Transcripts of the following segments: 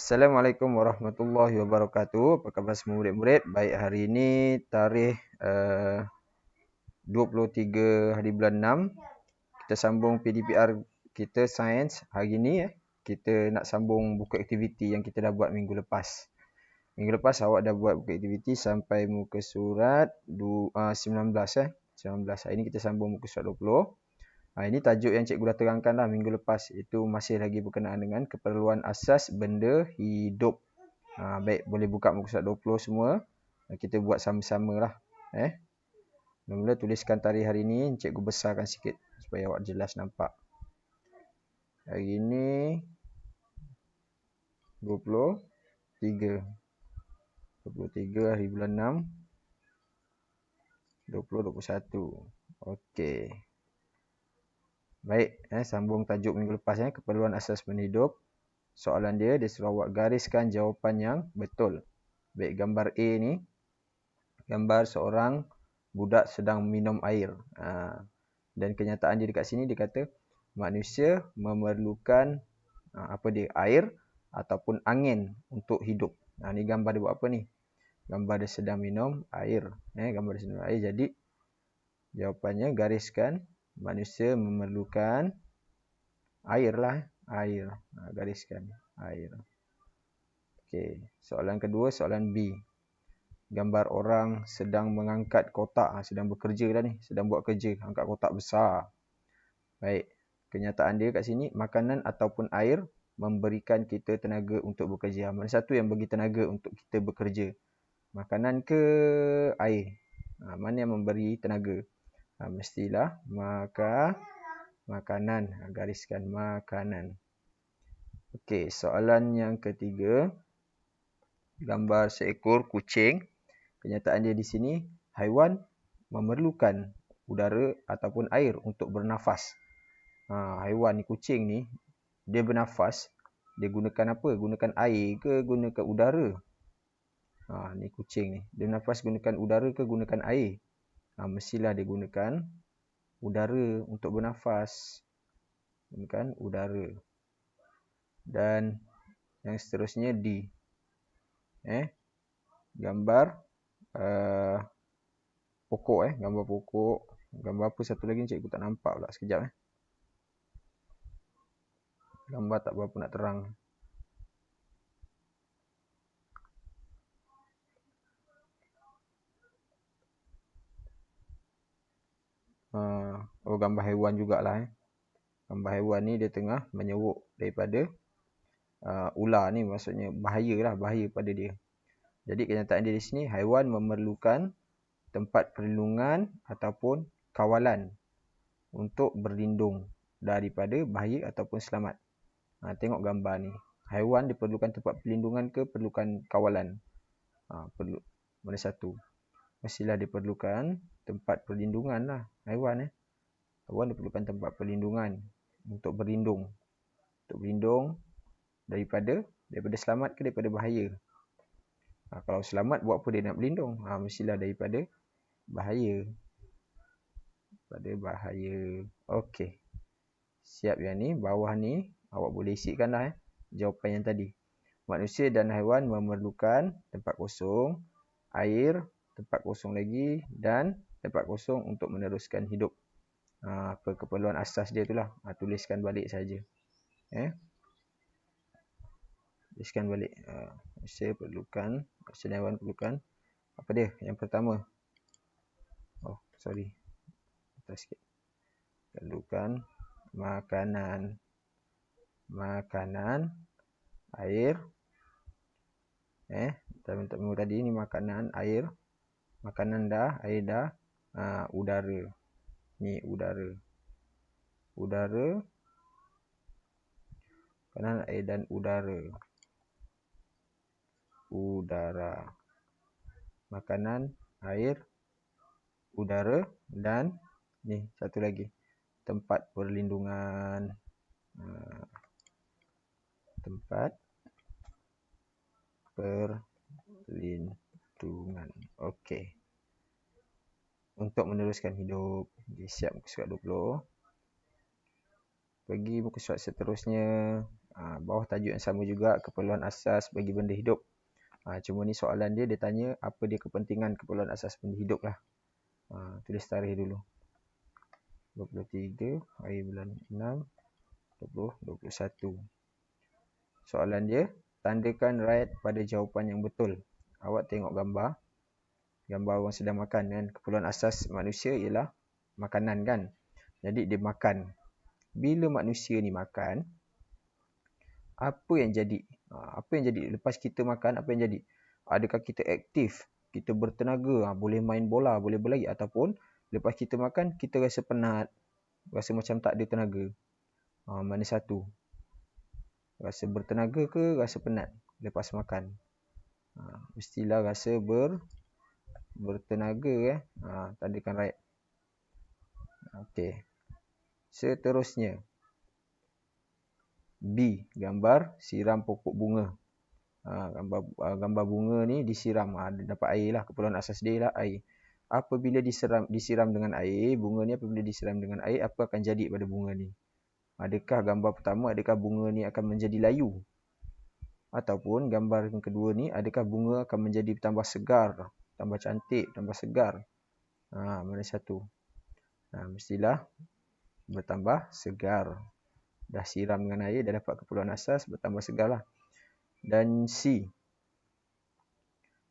Assalamualaikum warahmatullahi wabarakatuh. Apa khabar semua murid-murid? Baik, hari ini tarikh 23 hari bulan 6. Kita sambung PDPR kita sains hari ini. Kita nak sambung buku aktiviti yang kita dah buat minggu lepas. Minggu lepas awak dah buat buku aktiviti sampai muka surat 19. 19. Hari ini kita sambung muka surat 20. Ini tajuk yang cikgu dah terangkan dah minggu lepas. Itu masih lagi berkenaan dengan keperluan asas benda hidup. Baik, boleh buka muka surat 20 semua. Kita buat sama-sama lah. Mula-mula tuliskan tarikh hari ni. Cikgu besarkan sikit supaya awak jelas nampak. Hari ni 23 hari bulan 6 2021. Okey. Baik, sambung tajuk minggu lepas, keperluan asas benda hidup. Soalan dia suruh awak gariskan jawapan yang betul. Baik, gambar A ni gambar seorang budak sedang minum air. Dan kenyataan dia dekat sini dia kata manusia memerlukan air ataupun angin untuk hidup. Ni gambar dia buat apa ni? Gambar dia sedang minum air. Gambar dia sedang minum air. Jadi jawapannya gariskan manusia memerlukan air lah. Air. Gariskan air. Okey. Soalan kedua, soalan B. Gambar orang sedang mengangkat kotak. Sedang bekerja dah ni. Sedang buat kerja. Angkat kotak besar. Baik. Kenyataan dia kat sini, makanan ataupun air memberikan kita tenaga untuk bekerja. Mana satu yang bagi tenaga untuk kita bekerja? Makanan ke air? Mana yang memberi tenaga? Mestilah makanan. Gariskan makanan. Okey, soalan yang ketiga. Gambar seekor kucing. Kenyataan dia di sini, haiwan memerlukan udara ataupun air untuk bernafas. Haiwan ni, kucing ni, dia bernafas. Dia gunakan apa? Gunakan air ke gunakan udara? Ni kucing ni. Dia nafas gunakan udara ke gunakan air? Mestilah dia gunakan udara untuk bernafas. Gunakan udara. Dan yang seterusnya D. Gambar pokok. Gambar pokok. Gambar apa satu lagi ni cikgu tak nampak pula. Sekejap. Gambar tak berapa nak terang. Gambar haiwan jugalah. Gambar haiwan ni dia tengah menyeruk daripada ular ni. Maksudnya bahaya pada dia. Jadi kenyataan dia di sini, haiwan memerlukan tempat perlindungan ataupun kawalan untuk berlindung daripada bahaya ataupun selamat. Tengok gambar ni. Haiwan diperlukan tempat perlindungan ke perlukan kawalan? Perlu. Mana satu? Mestilah diperlukan tempat perlindungan lah. Haiwan Haiwan diperlukan tempat perlindungan untuk berlindung. Untuk berlindung daripada selamat ke daripada bahaya? Kalau selamat, buat apa dia nak berlindung? Mestilah daripada bahaya. Okey. Siap yang ni. Bawah ni awak boleh isikan lah jawapan yang tadi. Manusia dan haiwan memerlukan tempat kosong, air, tempat kosong lagi dan tempat kosong untuk meneruskan hidup. Keperluan asas dia itulah. Tuliskan balik saja. Tuliskan balik. Manusia perlukan, manusia dan haiwan perlukan. Apa dia? Yang pertama. Atas sikit. Perlukan makanan, air. Tadi ni makanan, air. Makanan dah, air dah. Udara. Ni udara. Makanan, air dan udara. Makanan, air, udara dan ni satu lagi. Tempat perlindungan. Tempat perlindungan. Okey. Untuk meneruskan hidup. Siap muka surat 20. Pergi muka surat seterusnya. Bawah tajuk yang sama juga, keperluan asas bagi benda hidup. Cuma ni soalan dia tanya apa dia kepentingan keperluan asas benda hidup lah. Tulis tarikh dulu. 23 hari bulan 6 2021. Soalan dia, tandakan right pada jawapan yang betul. Awak tengok gambar. Gambar orang sedang makan kan. Keperluan asas manusia ialah makanan kan. Jadi dia makan. Bila manusia ni makan, apa yang jadi? Apa yang jadi? Lepas kita makan, apa yang jadi? Adakah kita aktif? Kita bertenaga, boleh main bola, boleh berlari. Ataupun lepas kita makan, kita rasa penat. Rasa macam tak ada tenaga. Mana satu? Rasa bertenaga ke rasa penat lepas makan? Mestilah rasa bertenaga. Tandakan right. Okey. Seterusnya. B. Gambar siram pokok bunga. Gambar bunga ni disiram. Dapat air lah. Keperluan asas dia lah air. Apabila disiram dengan air, bunga ni apabila disiram dengan air, apa akan jadi pada bunga ni? Adakah gambar pertama, adakah bunga ni akan menjadi layu? Ataupun gambar yang kedua ni, adakah bunga akan menjadi tambah segar, tambah cantik, tambah segar? Mana satu? Mestilah bertambah segar. Dah siram dengan air, dah dapat keperluan asas, bertambah segar lah. Dan C.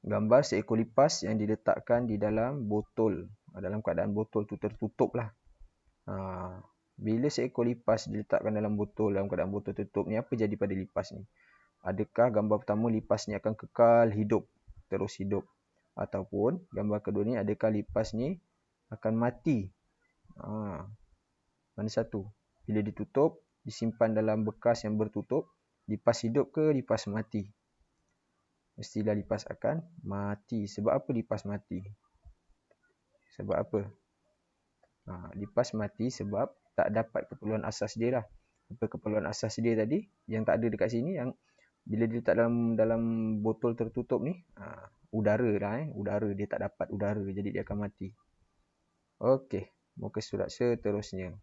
Gambar seekor lipas yang diletakkan di dalam botol. Dalam keadaan botol tu tertutup lah. Bila seekor lipas diletakkan dalam botol, dalam keadaan botol tertutup ni, apa jadi pada lipas ni? Adakah gambar pertama lipas ni akan kekal hidup, terus hidup? Ataupun gambar kedua ni, adakah lipas ni akan mati? Mana satu? Bila ditutup, disimpan dalam bekas yang bertutup, lipas hidup ke lipas mati? Mestilah lipas akan mati. Sebab apa lipas mati? Sebab apa? Lipas mati sebab tak dapat keperluan asas dia lah. Apa keperluan asas dia tadi yang tak ada dekat sini, yang bila dia letak dalam botol tertutup ni, udara lah udara, dia tak dapat udara, jadi dia akan mati. Okey, muka surat seterusnya.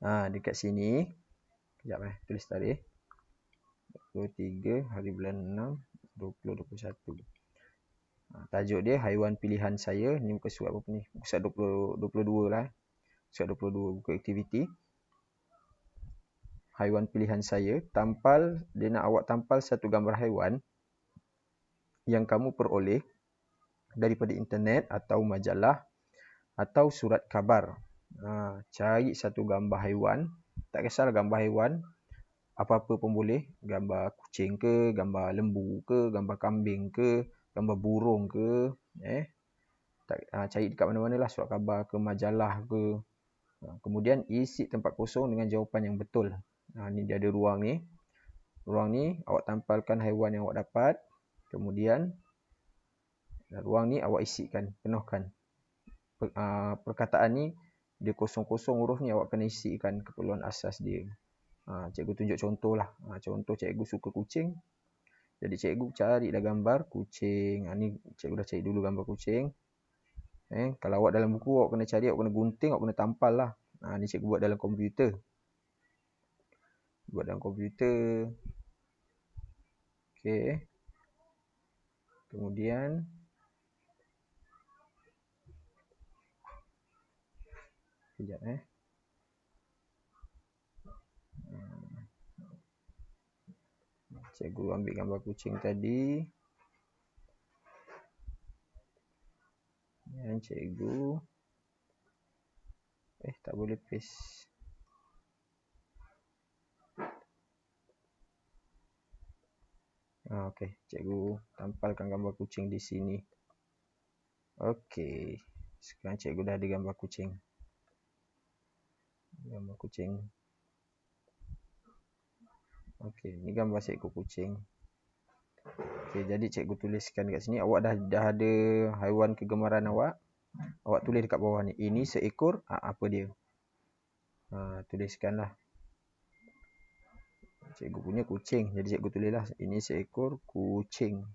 Dekat sini, kejap tulis tarikh. 23 hari bulan 6 2021. Tajuk dia haiwan pilihan saya. Ni muka surat berapa ni? Muka surat 22 lah. Surat 22 buku aktiviti. Haiwan pilihan saya. Dia nak awak tampal satu gambar haiwan yang kamu peroleh daripada internet atau majalah atau surat khabar. Cari satu gambar haiwan. Tak kisahlah gambar haiwan apa-apa pun boleh. Gambar kucing ke, gambar lembu ke, gambar kambing ke, gambar burung ke. Cari dekat mana-mana lah, surat khabar ke, majalah ke. Kemudian isi tempat kosong dengan jawapan yang betul. Ni dia ada ruang ni. Ruang ni awak tampalkan haiwan yang awak dapat. Kemudian ruang ni awak isikan, penuhkan. Perkataan ni dia kosong-kosong huruf ni, awak kena isikan keperluan asas dia. Cikgu tunjuk contoh lah. Contoh, cikgu suka kucing. Jadi cikgu carilah gambar kucing. Ni cikgu dah cari dulu gambar kucing. Kalau awak dalam buku, awak kena cari, awak kena gunting, awak kena tampal lah. Ni cikgu buat dalam komputer. Okey. Kemudian kejap cikgu ambil gambar kucing tadi. Dan cikgu tak boleh paste. Okey, cikgu tampalkan gambar kucing di sini. Okey, sekarang cikgu dah ada gambar kucing. Okey, ni gambar seekor kucing. Okey, jadi cikgu tuliskan dekat sini. Awak dah ada haiwan kegemaran awak. Awak tulis dekat bawah ni. Ini seekor apa dia? Tuliskanlah. Cikgu punya kucing. Jadi cikgu tulislah. Ini seekor kucing.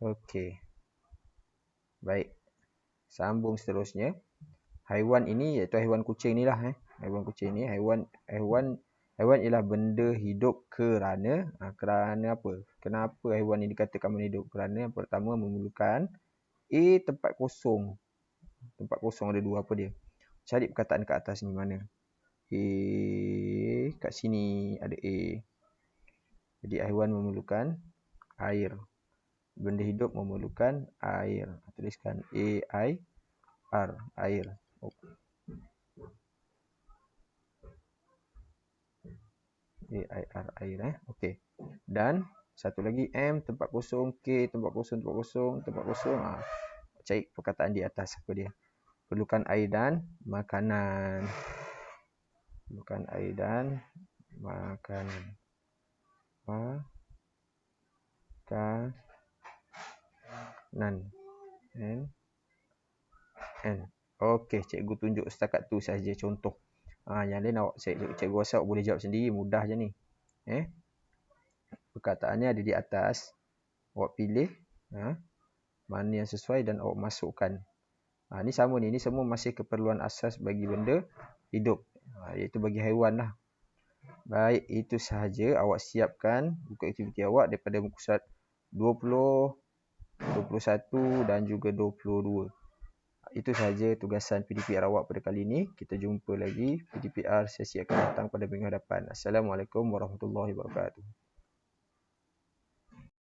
Okey. Baik. Sambung seterusnya. Haiwan ini iaitu haiwan kucing ni lah. Haiwan kucing ni haiwan Haiwan ialah benda hidup kerana kerana apa? Kenapa haiwan ini dikatakan benda hidup? Kerana yang pertama memerlukan tempat kosong. Tempat kosong ada dua, apa dia? Cari perkataan kat atas ni mana? Kat sini ada A. Jadi haiwan memerlukan air. Benda hidup memerlukan air. Tuliskan A-I-R, air. A-I-R, air. Okey. Dan satu lagi M, tempat kosong. K, tempat kosong, tempat kosong, tempat kosong. Cari perkataan di atas apa dia? Perlukan air dan makanan. Perlukan air dan makanan. Makanan. N. Okey, cikgu tunjuk setakat tu saja contoh. Yang lain awak cikgu rasa awak boleh jawab sendiri, mudah je ni. Perkataannya ada di atas. Awak pilih mana yang sesuai dan awak masukkan. Ni sama ni semua masih keperluan asas bagi benda hidup. Iaitu bagi haiwan lah. Baik, itu sahaja. Awak siapkan buku aktiviti awak daripada muka surat 20, 21 dan juga 22. Itu sahaja tugasan PDPR awak pada kali ini. Kita jumpa lagi PDPR sesi akan datang pada minggu hadapan. Assalamualaikum warahmatullahi wabarakatuh.